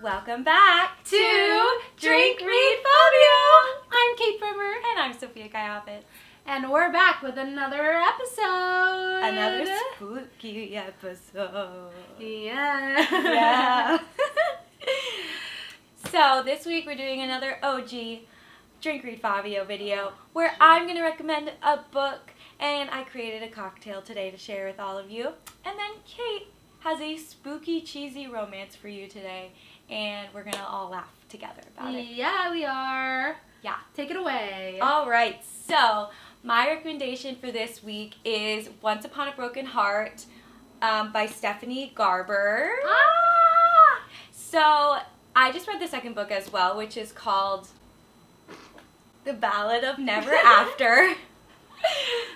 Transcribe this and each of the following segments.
Welcome back to Drink, Read, Fabio! I'm Kate Brimmer. And I'm Sophia Garber. And we're back with another episode. Another spooky episode. Yeah. Yeah. So this week we're doing another OG Drink, Read, Fabio video where I'm going to recommend a book, and I created a cocktail today to share with all of you. And then Kate has a spooky, cheesy romance for you today, and we're going to all laugh together about it. Yeah, we are. Yeah. Take it away. All right, so my recommendation for this week is Once Upon a Broken Heart by Stephanie Garber. Ah! So I just read the second book as well, which is called The Ballad of Never After.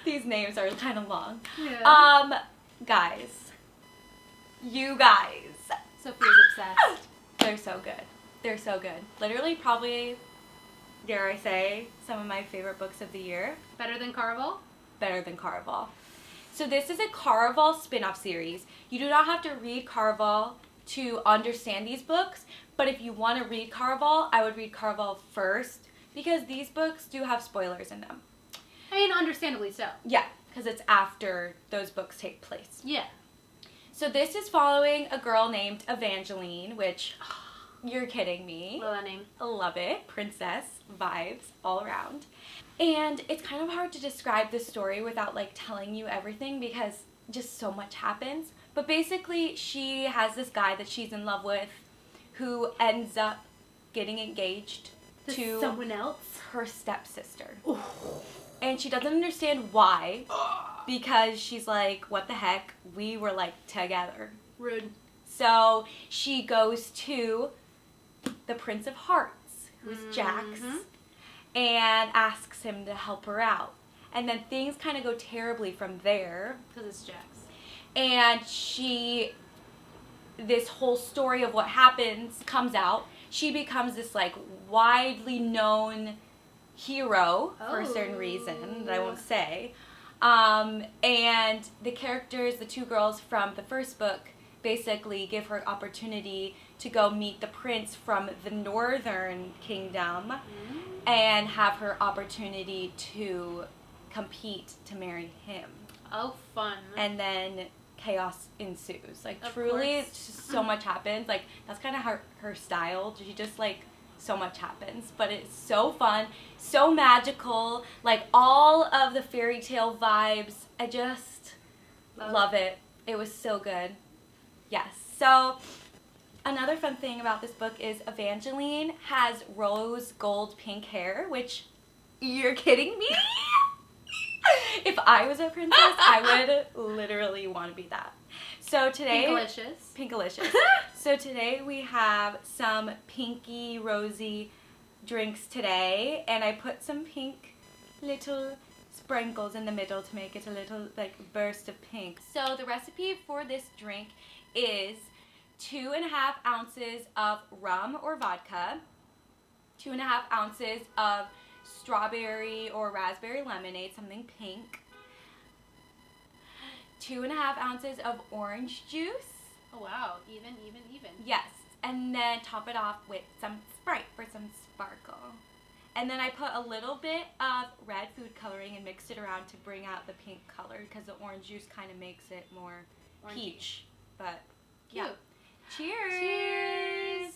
These names are kind of long. Yeah. Guys, you guys. Sophia's obsessed. They're so good. They're so good. Literally, probably, dare I say, some of my favorite books of the year. Better than Caraval? Better than Caraval. So this is a Caraval spin-off series. You do not have to read Caraval to understand these books, but if you want to read Caraval, I would read Caraval first, because these books do have spoilers in them. I mean, understandably so. Yeah, because it's after those books take place. Yeah. So this is following a girl named Evangeline, which, you're kidding me. Love that name. Love it. Princess vibes all around. And it's kind of hard to describe the story without like telling you everything because just so much happens. But basically she has this guy that she's in love with who ends up getting engaged to someone else? her stepsister. Ooh. And she doesn't understand why, because she's like, what the heck? We were like together. Rude. So she goes to the Prince of Hearts, who's Jax, and asks him to help her out. And then things kind of go terribly from there. Because it's Jax. And this whole story of what happens comes out. She becomes this like widely known hero for a certain reason that I won't say. And the characters, the two girls from the first book, basically give her opportunity to go meet the prince from the northern kingdom and have her opportunity to compete to marry him. Oh, fun. And then chaos ensues. Like, Of truly, course. it's just so much happens. Like, that's kind of her style. She just, like, so much happens. But it's so fun, so magical. Like, all of the fairy tale vibes. I just love it. It was so good. Yes. So, another fun thing about this book is Evangeline has rose gold pink hair, which, you're kidding me? If I was a princess, I would literally want to be that. So today... Pinkalicious. Pinkalicious. So today we have some pinky, rosy drinks today, and I put some pink little sprinkles in the middle to make it a little, like, burst of pink. So the recipe for this drink is 2.5 ounces of rum or vodka, 2.5 ounces of strawberry or raspberry lemonade, something pink, 2.5 ounces of orange juice. Oh, wow. Even. Yes. And then top it off with some Sprite for some sparkle. And then I put a little bit of red food coloring and mixed it around to bring out the pink color because the orange juice kind of makes it more peach. But, cute. Yeah. Cheers! Cheers!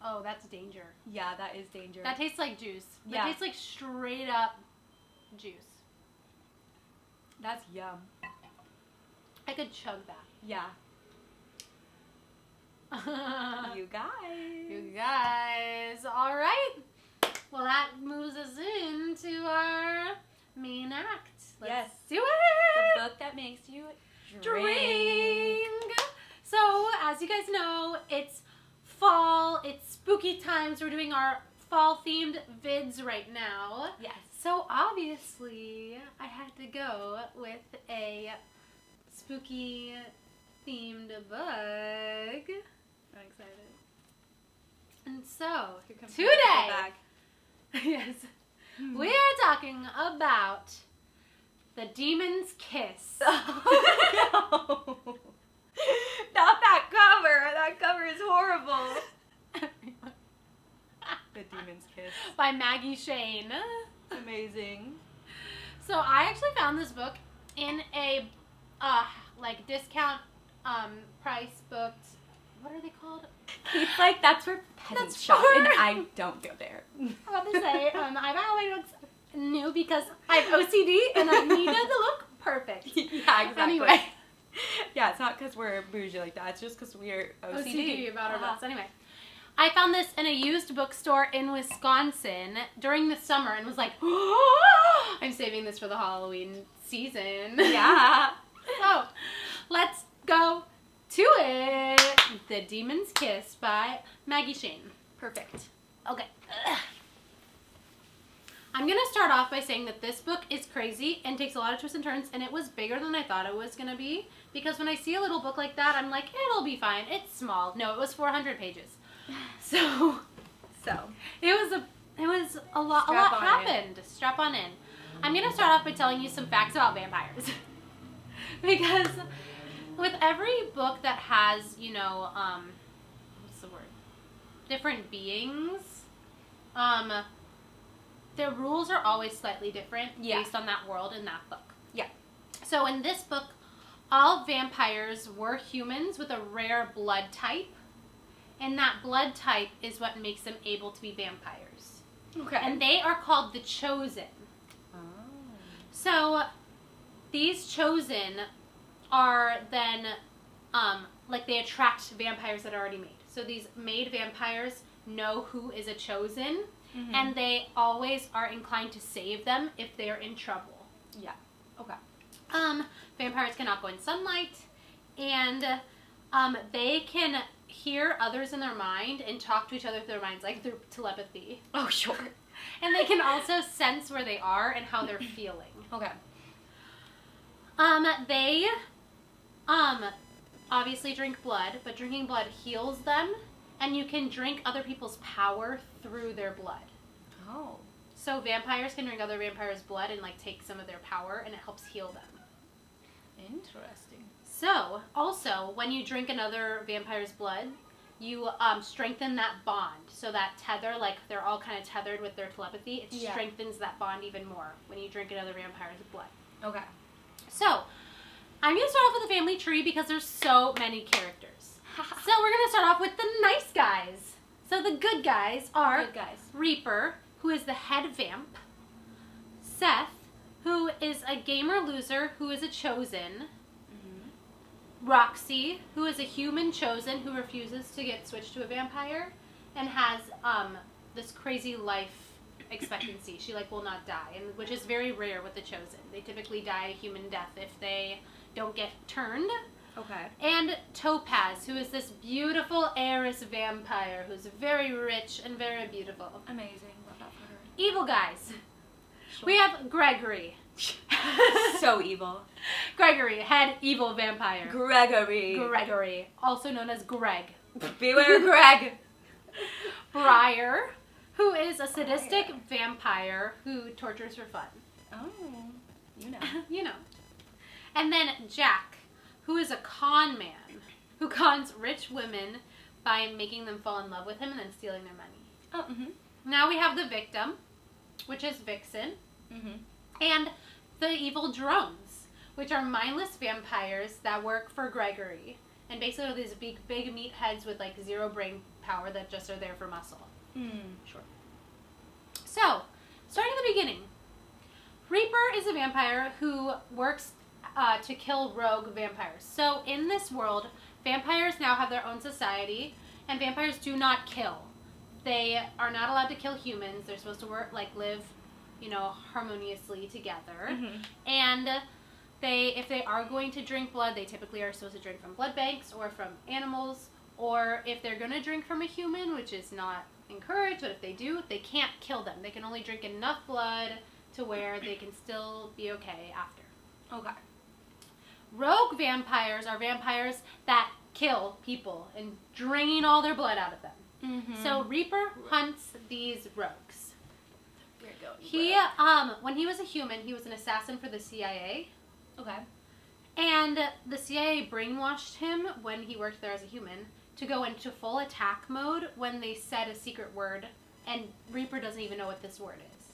Oh, that's danger. Yeah, that is danger. That tastes like juice. That Yeah. tastes like straight up juice. That's yum. I could chug that. Yeah. You guys. You guys. All right. Well, that moves us into our main act. Let's do it. The book that makes you Drink. So, as you guys know, it's fall. It's spooky times. We're doing our fall-themed vids right now. Yes. So, obviously, I had to go with a spooky-themed book. I'm excited. And so, Here comes today, the bag. yes, we are talking about The Demon's Kiss. Oh, no. That cover is horrible. The Demon's Kiss. By Maggie Shayne. Amazing. So I actually found this book in a discount price booked. What are they called? It's like that's where peasants That's shop, for- and I don't go there. I'm about to say I buy all my books new because I have OCD and I need it to look perfect. Yeah, exactly. Anyway. Yeah, it's not because we're bougie like that. It's just because we're OCD. About our books. Anyway, I found this in a used bookstore in Wisconsin during the summer and was like, I'm saving this for the Halloween season. Yeah. So, let's go to it. The Demon's Kiss by Maggie Shayne. Perfect. Okay. I'm going to start off by saying that this book is crazy and takes a lot of twists and turns, and it was bigger than I thought it was going to be, because when I see a little book like that, I'm like, it'll be fine. It's small. No, it was 400 pages. So it was a lot happened. Strap on in. I'm going to start off by telling you some facts about vampires. Because with every book that has, what's the word? Different beings, the rules are always slightly different based on that world in that book. Yeah. So in this book, all vampires were humans with a rare blood type, and that blood type is what makes them able to be vampires. Okay. And they are called the Chosen. Oh. So these Chosen are then, they attract vampires that are already made. So these made vampires know who is a Chosen, and they always are inclined to save them if they are in trouble. Yeah. Okay. Vampires cannot go in sunlight, and they can hear others in their mind and talk to each other through their minds, like through telepathy. Oh, sure. And they can also sense where they are and how they're feeling. Okay. They obviously drink blood, but drinking blood heals them, and you can drink other people's power through their blood. Oh. So vampires can drink other vampires' blood and take some of their power, and it helps heal them. Interesting. So, also, when you drink another vampire's blood, you strengthen that bond. So that tether, they're all kind of tethered with their telepathy, it strengthens that bond even more when you drink another vampire's blood. Okay. So, I'm going to start off with the family tree because there's so many characters. So we're going to start off with the nice guys. So the good guys are Reaper, who is the head vamp, Seth, who is a gamer loser who is a Chosen, Roxy, who is a human Chosen who refuses to get switched to a vampire and has this crazy life expectancy. She will not die, and which is very rare with the Chosen. They typically die a human death if they don't get turned. Okay. And Topaz, who is this beautiful heiress vampire who's very rich and very beautiful. Amazing. Love that for her. Evil guys. Sure. We have Gregory. So evil. Gregory, head evil vampire. Gregory, also known as Greg. Beware Greg. Briar, who is a sadistic vampire who tortures for fun. Oh, you know. You know. And then Jack, who is a con man, who cons rich women by making them fall in love with him and then stealing their money. Oh, Now we have the victim, which is Vixen, and the evil drones, which are mindless vampires that work for Gregory, and basically are these big meatheads with zero brain power that just are there for muscle. Sure. So, starting at the beginning, Reaper is a vampire who works to kill rogue vampires. So in this world, vampires now have their own society, and vampires do not kill. They are not allowed to kill humans. They're supposed to live, harmoniously together. And if they are going to drink blood, they typically are supposed to drink from blood banks or from animals, or if they're going to drink from a human, which is not encouraged, but if they do, they can't kill them. They can only drink enough blood to where they can still be okay after. Okay. Rogue vampires are vampires that kill people and drain all their blood out of them. So Reaper hunts these rogues. He, when he was a human, he was an assassin for the CIA. Okay. And the CIA brainwashed him when he worked there as a human to go into full attack mode when they said a secret word, and Reaper doesn't even know what this word is.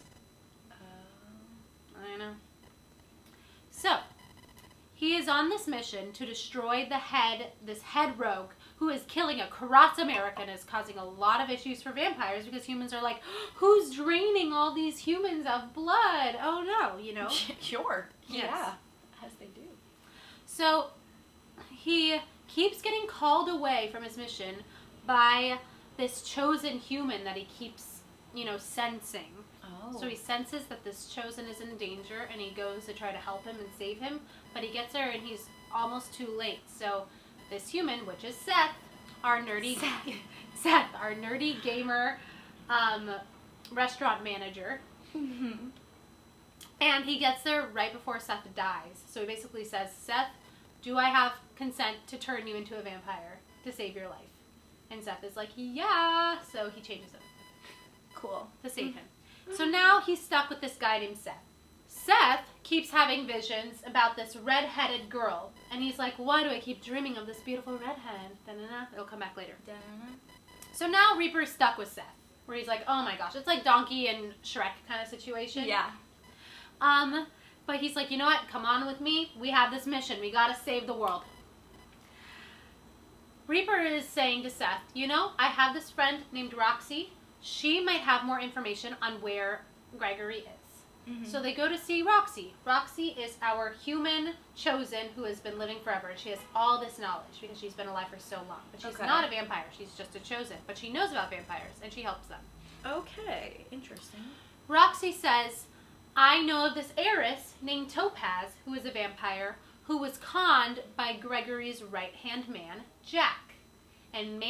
I know. So, he is on this mission to destroy this head rogue who is killing across America and is causing a lot of issues for vampires because humans are like, who's draining all these humans of blood? Oh no, you know? Sure. Yes. Yeah. As they do. So, he keeps getting called away from his mission by this chosen human that he keeps, sensing. Oh. So he senses that this chosen is in danger, and he goes to try to help him and save him, but he gets there and he's almost too late. So this human, which is Seth, our nerdy gamer restaurant manager, and he gets there right before Seth dies. So he basically says, Seth, do I have consent to turn you into a vampire to save your life? And Seth is like, yeah. So he changes him. Cool. To save him. So now he's stuck with this guy named Seth. Seth keeps having visions about this red-headed girl. And he's like, why do I keep dreaming of this beautiful redhead? Da-na-na. It'll come back later. Da-na-na. So now Reaper's stuck with Seth. Where he's like, oh my gosh. It's like Donkey and Shrek kind of situation. Yeah. But he's like, you know what? Come on with me. We have this mission. We gotta save the world. Reaper is saying to Seth, I have this friend named Roxy. She might have more information on where Gregory is. Mm-hmm. So they go to see Roxy. Roxy is our human chosen who has been living forever. She has all this knowledge because she's been alive for so long. But she's not a vampire. She's just a chosen. But she knows about vampires, and she helps them. Okay. Interesting. Roxy says, I know of this heiress named Topaz, who is a vampire, who was conned by Gregory's right-hand man, Jack, and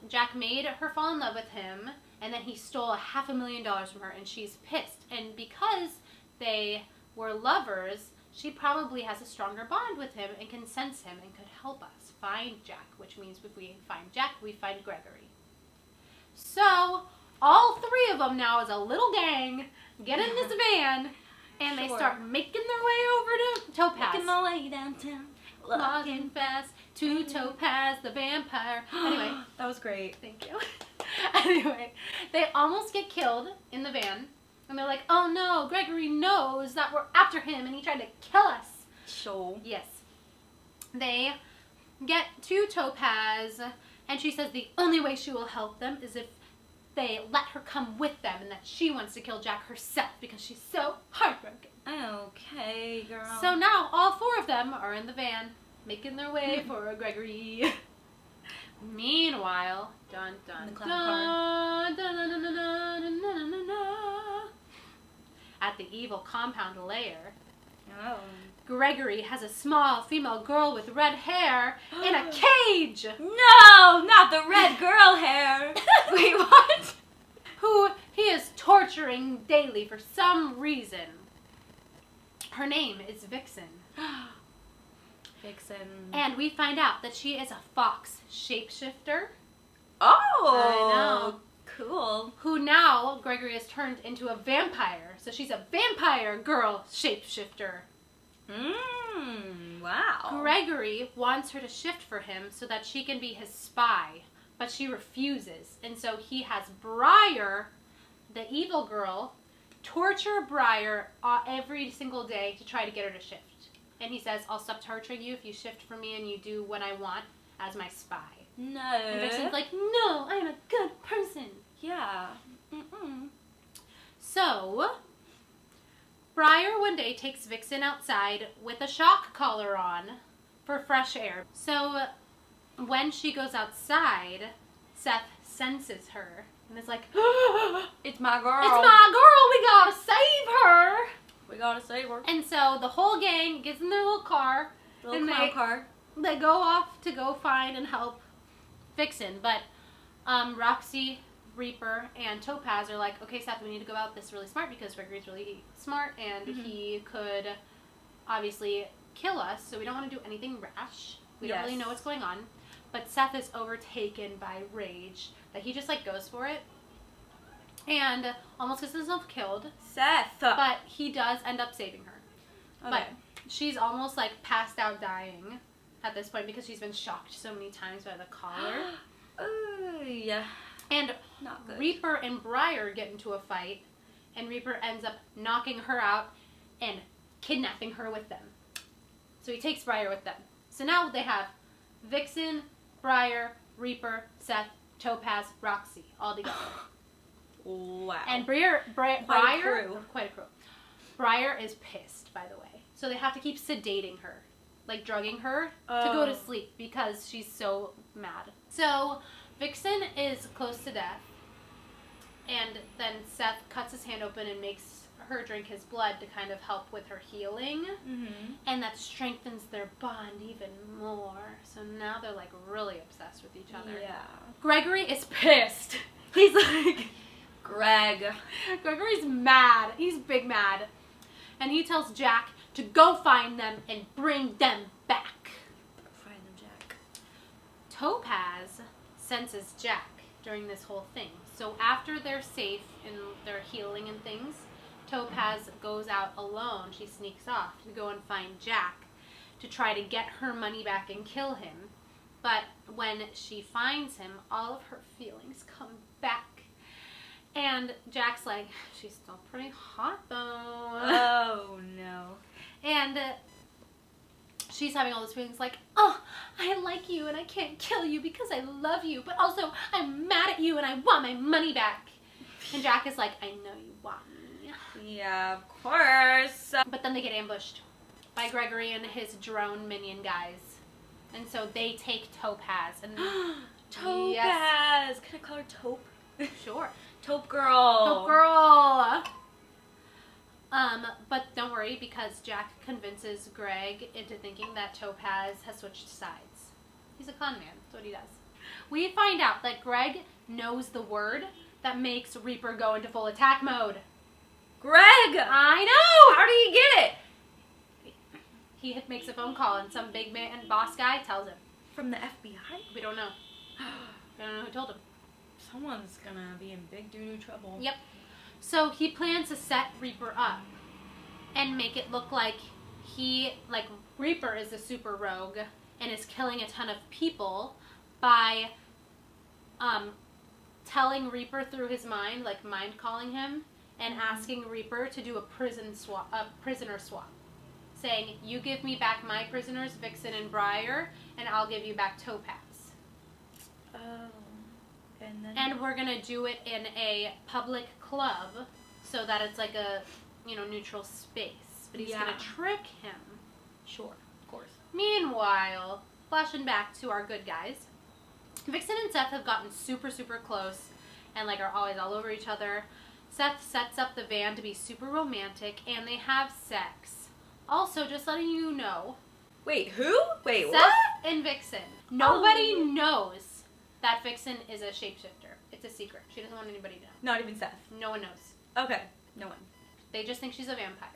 Jack made her fall in love with him, and then he stole $500,000 from her, and she's pissed. And because they were lovers, she probably has a stronger bond with him and can sense him and could help us find Jack, which means if we find Jack, we find Gregory. So, all three of them now as a little gang get in this van, and they start making their way over to Topaz. Making my way downtown. Walking fast to Topaz the vampire. Anyway. That was great. Thank you. Anyway, they almost get killed in the van. And they're like, oh no, Gregory knows that we're after him and he tried to kill us. So. Yes. They get to Topaz, and she says the only way she will help them is if they let her come with them, and that she wants to kill Jack herself because she's so heartbroken. Okay, girl. So now all four of them are in the van, making their way for Gregory. Meanwhile, dun dun dun, dun, dun, dun, dun, dun, dun, dun, dun, dun, at the evil compound lair, Gregory has a small female girl with red hair in a cage. No, not the red girl hair. Wait, what? Who he is torturing daily for some reason. Her name is Vixen. Vixen. And we find out that she is a fox shapeshifter. Oh, I know. Cool. Who now Gregory has turned into a vampire. So she's a vampire girl shapeshifter. Wow. Gregory wants her to shift for him so that she can be his spy, but she refuses. And so he has Briar, the evil girl, torture Briar every single day to try to get her to shift. And he says, I'll stop torturing you if you shift for me and you do what I want as my spy. No. And Vixen's like, no, I'm a good person. Yeah. So, Briar one day takes Vixen outside with a shock collar on for fresh air. So, when she goes outside, Seth senses her and is like, it's my girl. It's my girl. We gotta save her. We gotta save her. And so the whole gang gets in their little car. Car. They go off to go find and help Vixen. But Roxy, Reaper, and Topaz are like, okay, Seth, we need to go out this really smart because Gregory's really smart and he could obviously kill us. So we don't want to do anything rash. We don't really know what's going on. But Seth is overtaken by rage that he just goes for it. And almost gets himself killed. Seth. But he does end up saving her. Okay. But she's almost passed out dying. at this point because she's been shocked so many times by the collar. Yeah. And Not good. Reaper and Briar get into a fight, and Reaper ends up knocking her out and kidnapping her with them. So he takes Briar with them. So now they have Vixen, Briar, Reaper, Seth, Topaz, Roxy, all together. Wow. And Briar, quite a crew. Briar is pissed, by the way. So they have to keep sedating her, like drugging her to go to sleep because she's so mad. So Vixen is close to death, and then Seth cuts his hand open and makes her drink his blood to kind of help with her healing, and that strengthens their bond even more. So now they're like really obsessed with each other. Yeah. Gregory is pissed. He's like, Gregory's mad. He's big mad. And he tells Jack to go find them and bring them back. Find them, Jack. Topaz senses Jack during this whole thing. So after they're safe and they're healing and things, Topaz goes out alone. She sneaks off to go and find Jack to try to get her money back and kill him. But when she finds him, all of her feelings come back. And Jack's like, she's still pretty hot though. Oh no. And she's having all those feelings like, oh, I like you and I can't kill you because I love you, but also I'm mad at you and I want my money back. And Jack is like, I know you want me. Yeah, of course. But then they get ambushed by Gregory and his drone minion guys. And so they take Topaz. And Topaz! Yes. Can I call her Taupe? Sure. Taupe girl! Taupe girl! But don't worry, because Jack convinces Greg into thinking that Topaz has switched sides. He's a con man. That's what he does. We find out that Greg knows the word that makes Reaper go into full attack mode. Greg! I know! How do you get it? He makes a phone call and some big man and boss guy tells him. From the FBI? We don't know. We don't know who told him. Someone's gonna be in big doo-doo trouble. Yep. So he plans to set Reaper up and make it look like Reaper is a super rogue and is killing a ton of people by telling Reaper through his mind, like mind calling him, and asking Reaper to do a prisoner swap. Saying, you give me back my prisoners, Vixen and Briar, and I'll give you back Topaz. Oh. And we're going to do it in a public club so that it's like a, neutral space. But he's going to trick him. Sure, of course. Meanwhile, flashing back to our good guys, Vixen and Seth have gotten super, super close and are always all over each other. Seth sets up the van to be super romantic and they have sex. Also, just letting you know. Wait, who? Wait, Seth what? and Vixen. Nobody knows that Vixen is a shapeshifter. It's a secret. She doesn't want anybody to know. Not even Seth. No one knows. Okay, no one. They just think she's a vampire.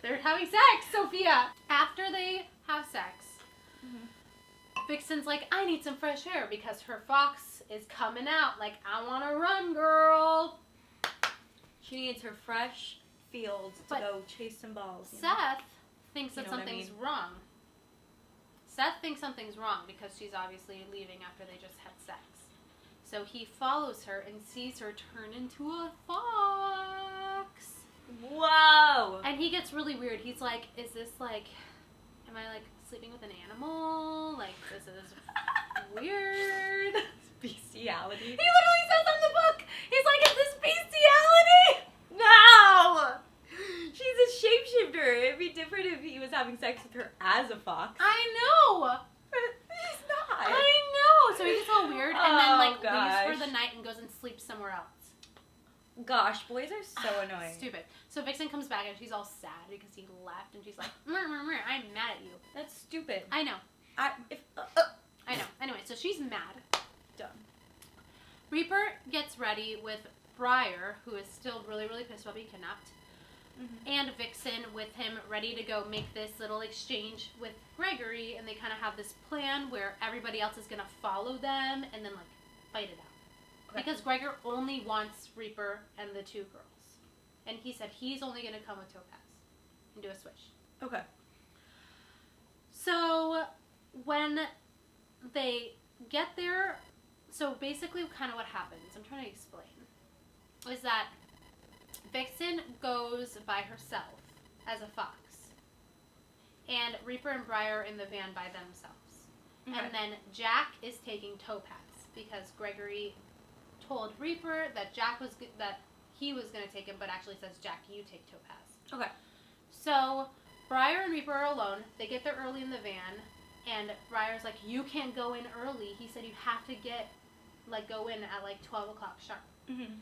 They're having sex, Sophia! After they have sex, Vixen's like, I need some fresh air because her fox is coming out. I want to run, girl. She needs her fresh fields to go chase some balls. Seth thinks that something's wrong. Seth thinks something's wrong because she's obviously leaving after they just had sex. So he follows her and sees her turn into a fox. Whoa! And he gets really weird. He's like, is this am I sleeping with an animal? This is weird. Bestiality. He literally says on the book, he's like, is this bestiality? No! She's a shapeshifter. It'd be different if he was having sex with her as a fox. I know! He's not. I know! So he gets all weird and then leaves for the night and goes and sleeps somewhere else. Gosh, boys are so annoying. Stupid. So Vixen comes back and she's all sad because he left and she's like, I'm mad at you. That's stupid. I know. I know. Anyway, so she's mad. Done. Reaper gets ready with Briar, who is still really, really pissed about being kidnapped, and Vixen with him ready to go make this little exchange with Gregory, and they kind of have this plan where everybody else is going to follow them and then fight it out. Okay. Because Gregor only wants Reaper and the two girls. And he said he's only going to come with Topaz and do a switch. Okay. So when they get there, so basically kind of what happens, I'm trying to explain, is that Vixen goes by herself as a fox. And Reaper and Briar are in the van by themselves. Okay. And then Jack is taking Topaz because Gregory told Reaper that he was going to take him, but actually says, Jack, you take Topaz. Okay. So Briar and Reaper are alone. They get there early in the van, and Briar's like, you can't go in early. He said you have to go in at like 12 o'clock sharp. Mm-hmm.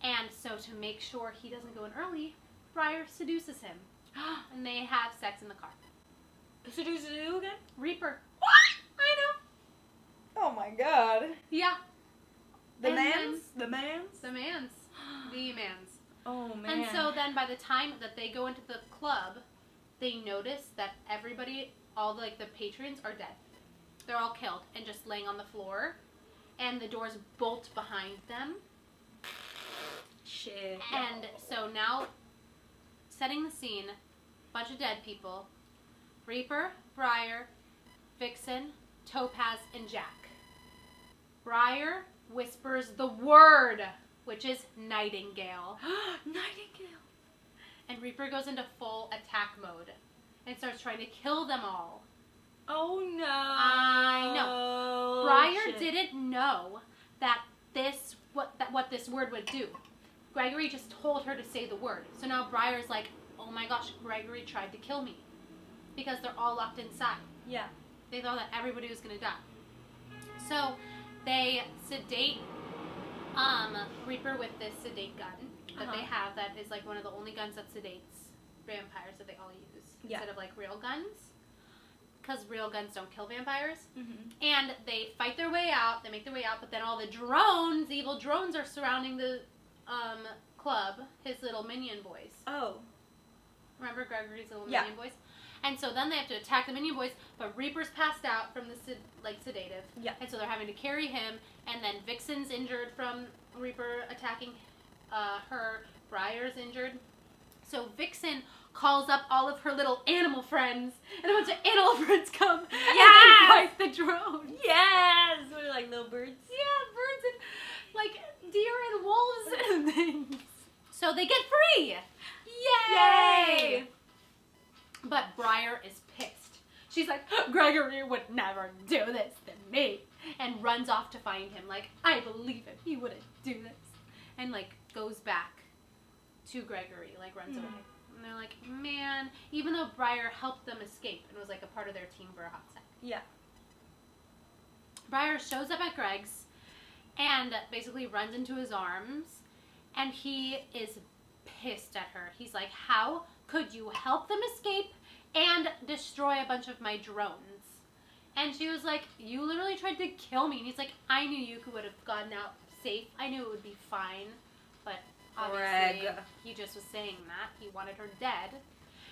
And so to make sure he doesn't go in early, Briar seduces him. And they have sex in the car. Seduces who again? Reaper. What? I know. Oh my god. Yeah. The mans? Oh man. And so then by the time that they go into the club, they notice that everybody, all the patrons are dead. They're all killed and just laying on the floor. And the doors bolt behind them. Shit. And so now, setting the scene, bunch of dead people. Reaper, Briar, Vixen, Topaz, and Jack. Briar whispers the word, which is Nightingale. Nightingale. And Reaper goes into full attack mode and starts trying to kill them all. Oh no. I know. Briar didn't know that what this word would do. Gregory just told her to say the word. So now Briar's like, oh my gosh, Gregory tried to kill me. Because they're all locked inside. Yeah. They thought that everybody was going to die. So they sedate Reaper with this sedate gun that they have that is one of the only guns that sedates vampires that they all use. Yeah. Instead of real guns. Because real guns don't kill vampires. Mm-hmm. And they fight their way out. They make their way out. But then all the drones, the evil drones, are surrounding the club. His little minion boys. Oh. Remember Gregory's little minion boys? And so then they have to attack the minion boys, but Reaper's passed out from the sedative. Yeah. And so they're having to carry him, and then Vixen's injured from Reaper attacking her. Briar's injured. So Vixen calls up all of her little animal friends, and a bunch of animal friends come and they fight the drones. Yes! What are little birds? Yeah, birds and deer and wolves and things. So they get free! Yay! But Briar is pissed. She's like, Gregory would never do this to me. And runs off to find him. I believe him. He wouldn't do this. And, goes back to Gregory. Runs away. And they're like, man. Even though Briar helped them escape and was, a part of their team for a hot sec. Yeah. Briar shows up at Greg's and basically runs into his arms. And he is pissed at her. He's like, how could you help them escape and destroy a bunch of my drones? And she was like, you literally tried to kill me. And he's like, I knew you would have gotten out safe. I knew it would be fine. But obviously, he just was saying that. He wanted her dead.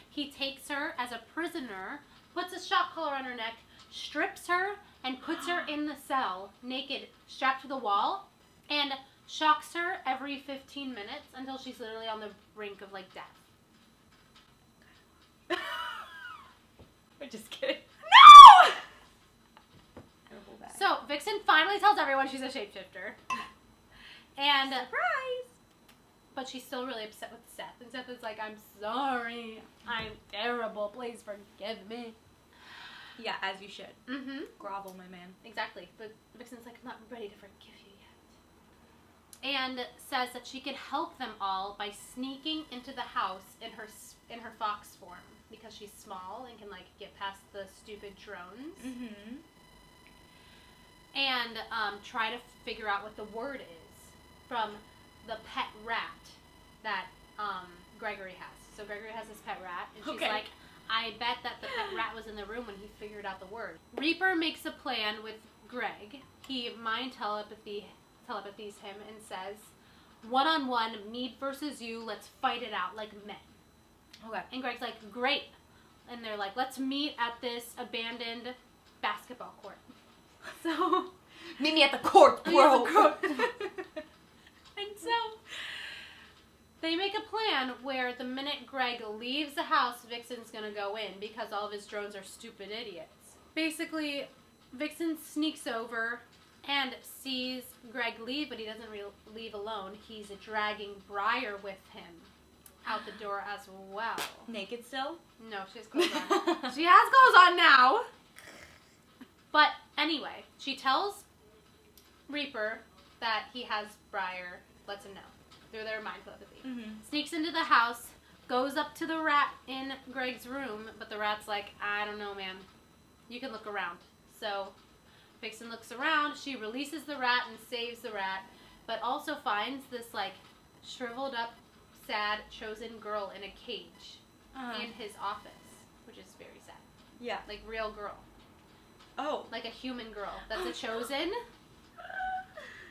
He takes her as a prisoner, puts a shock collar on her neck, strips her, and puts her in the cell, naked, strapped to the wall, and shocks her every 15 minutes until she's literally on the brink of death. I'm just kidding. No! So, Vixen finally tells everyone she's a shapeshifter. And surprise! But she's still really upset with Seth. And Seth is like, I'm sorry. I'm terrible. Please forgive me. Yeah, as you should. Mm-hmm. Grovel, my man. Exactly. But Vixen's like, I'm not ready to forgive you yet. And says that she can help them all by sneaking into the house in her fox form. Because she's small and can, get past the stupid drones. Mm-hmm. And try to figure out what the word is from the pet rat that Gregory has. So Gregory has this pet rat, and she's like, I bet that the pet rat was in the room when he figured out the word. Reaper makes a plan with Greg. He mind telepathies him and says, one-on-one, me versus you, let's fight it out like men. Okay. And Greg's like, great. And they're like, let's meet at this abandoned basketball court. So, meet me at the court, bro. And so, They make a plan where the minute Greg leaves the house, Vixen's gonna go in because all of his drones are stupid idiots. Basically, Vixen sneaks over and sees Greg leave, but he doesn't leave alone. He's dragging Briar with him out the door as well. Naked still? No, she has clothes on. She has clothes on now! But anyway, she tells Reaper that he has Briar, lets him know through their mind telepathy. Mm-hmm. Sneaks into the house, goes up to the rat in Greg's room, but the rat's like, I don't know, man. You can look around. So Vixen looks around, she releases the rat and saves the rat, but also finds this like shriveled up, sad, chosen girl in a cage in his office, which is very sad. Yeah. Like real girl. Oh. Like a human girl. That's a chosen.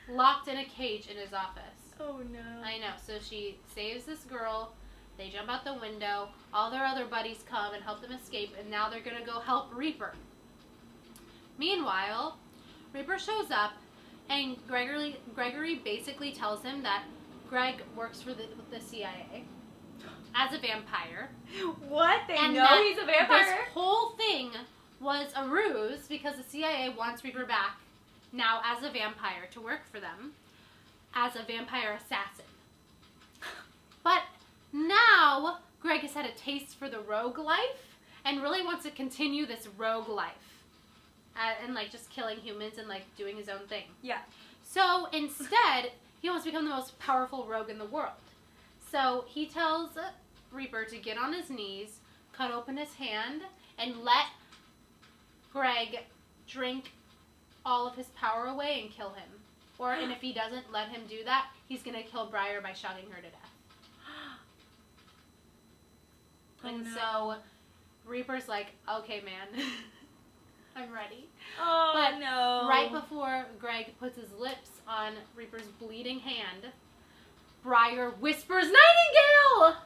Locked in a cage in his office. Oh no. I know. So she saves this girl. They jump out the window. All their other buddies come and help them escape, and now they're gonna go help Reaper. Meanwhile, Reaper shows up, and Gregory basically tells him that Greg works for the CIA as a vampire. What? They and know he's a vampire? This whole thing was a ruse because the CIA wants Reaper back now as a vampire to work for them as a vampire assassin. But now Greg has had a taste for the rogue life and really wants to continue this rogue life and like just killing humans and like doing his own thing. Yeah. So instead, he wants to become the most powerful rogue in the world. So he tells Reaper to get on his knees, cut open his hand, and let Greg drink all of his power away and kill him. And if he doesn't let him do that, he's going to kill Briar by shotting her to death. And so Reaper's like, okay, man, I'm ready. Oh, but no. Right before Greg puts his lips on Reaper's bleeding hand, Briar whispers, Nightingale!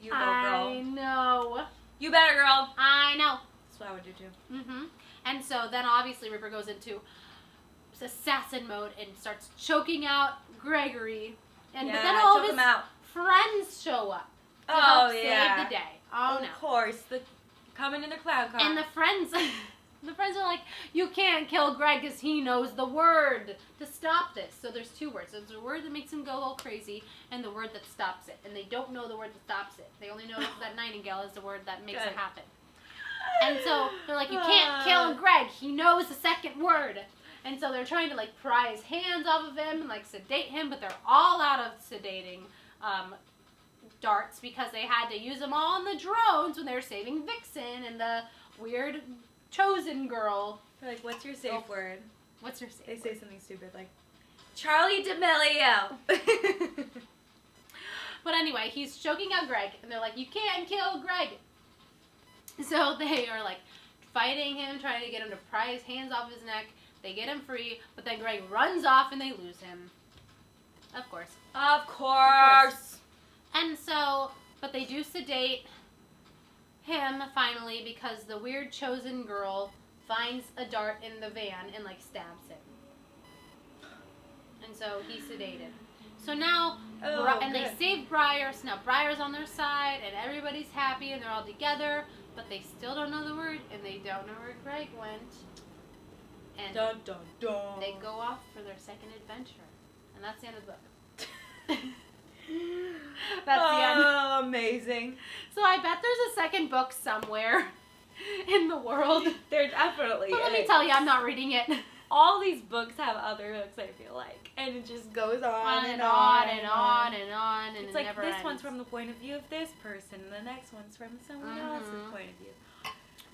You go, girl. I know. You better, girl. I know. That's what I would do, too. Mm-hmm. And so then obviously Reaper goes into assassin mode and starts choking out Gregory. And but then all of his friends show up to help save the day. Oh, no. Of course. Coming in the cloud car. And the friends are like, you can't kill Greg because he knows the word to stop this. So there's two words. There's the word that makes him go all crazy and the word that stops it. And they don't know the word that stops it. They only know that Nightingale is the word that makes it happen. And so they're like, you can't kill Greg. He knows the second word. And so they're trying to like pry his hands off of him and like sedate him, but they're all out of sedating darts because they had to use them all on the drones when they were saving Vixen and the weird chosen girl. They're like, what's your safe word? What's your safe word? They say something stupid like, Charlie D'Amelio. But anyway, he's choking out Greg, and they're like, you can't kill Greg. So they are like fighting him, trying to get him to pry his hands off his neck. They get him free, but then Greg runs off and they lose him. Of course. Of course. And so, but they do sedate him finally because the weird chosen girl finds a dart in the van and like stabs him. And so he's sedated. So now, they save Briar, so now Briar's on their side and everybody's happy and they're all together, but they still don't know the word and they don't know where Greg went. And dun, dun, dun. They go off for their second adventure. And that's the end of the book. That's the end. Oh, amazing. So I bet there's a second book somewhere in the world. There definitely is. But let me tell you, I'm not reading it. All these books have other books, I feel like. And it just goes on and on and on and on. And it's it like never this ends. One's from the point of view of this person, and the next one's from someone else's point of view.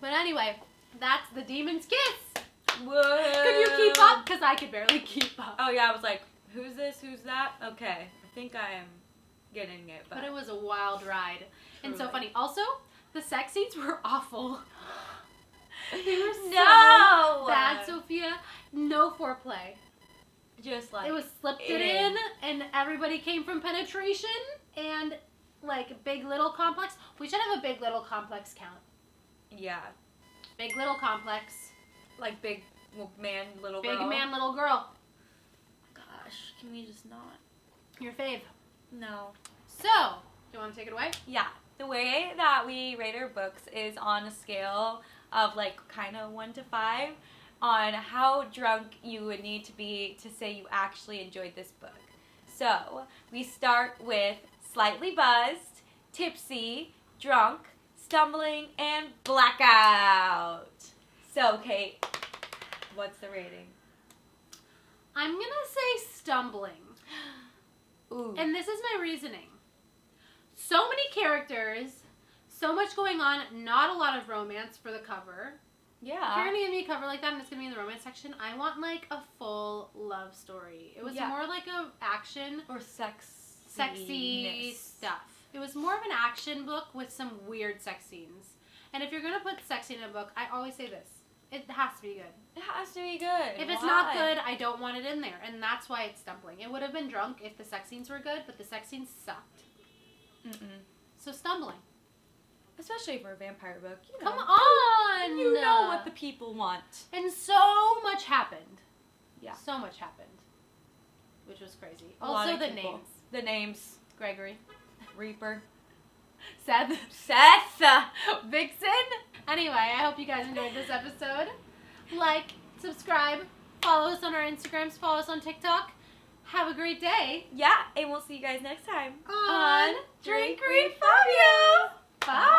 But anyway, that's The Demon's Kiss. Whoa. Could you keep up? Because I could barely keep up. Oh, yeah, I was like, who's this? Who's that? Okay, I think I am getting it. But it was a wild ride. Truly. And so funny. Also, the sex scenes were awful. They were so bad, Sophia. No foreplay. Just like it was slipped it in, and everybody came from penetration and like Big Little Complex. We should have a Big Little Complex count. Yeah. Big Little Complex. Like big man, little girl. Big man, little girl. Gosh, can we just not? Your fave. No. So, do you want to take it away? Yeah. The way that we rate our books is on a scale of like kind of 1 to 5 on how drunk you would need to be to say you actually enjoyed this book. So, we start with slightly buzzed, tipsy, drunk, stumbling, and blackout. So, Kate, what's the rating? I'm going to say stumbling. Ooh. And this is my reasoning. So many characters, so much going on, not a lot of romance for the cover. Yeah. If you're going to give me a cover like that and it's going to be in the romance section, I want like a full love story. It was more like a action or sexy stuff. It was more of an action book with some weird sex scenes. And if you're going to put sex in a book, I always say this. It has to be good. It has to be good. If it's not good, I don't want it in there. And that's why it's stumbling. It would have been drunk if the sex scenes were good, but the sex scenes sucked. Mm-mm. So stumbling. Especially for a vampire book. You know. Come on! You know what the people want. And so much happened. Yeah. So much happened. Which was crazy. A Also lot of the people. names. The names. Gregory. Reaper. Seth. Vixen. Anyway, I hope you guys enjoyed this episode. Like, subscribe, follow us on our Instagrams, follow us on TikTok. Have a great day. Yeah, and we'll see you guys next time on Drink Refabio. Bye.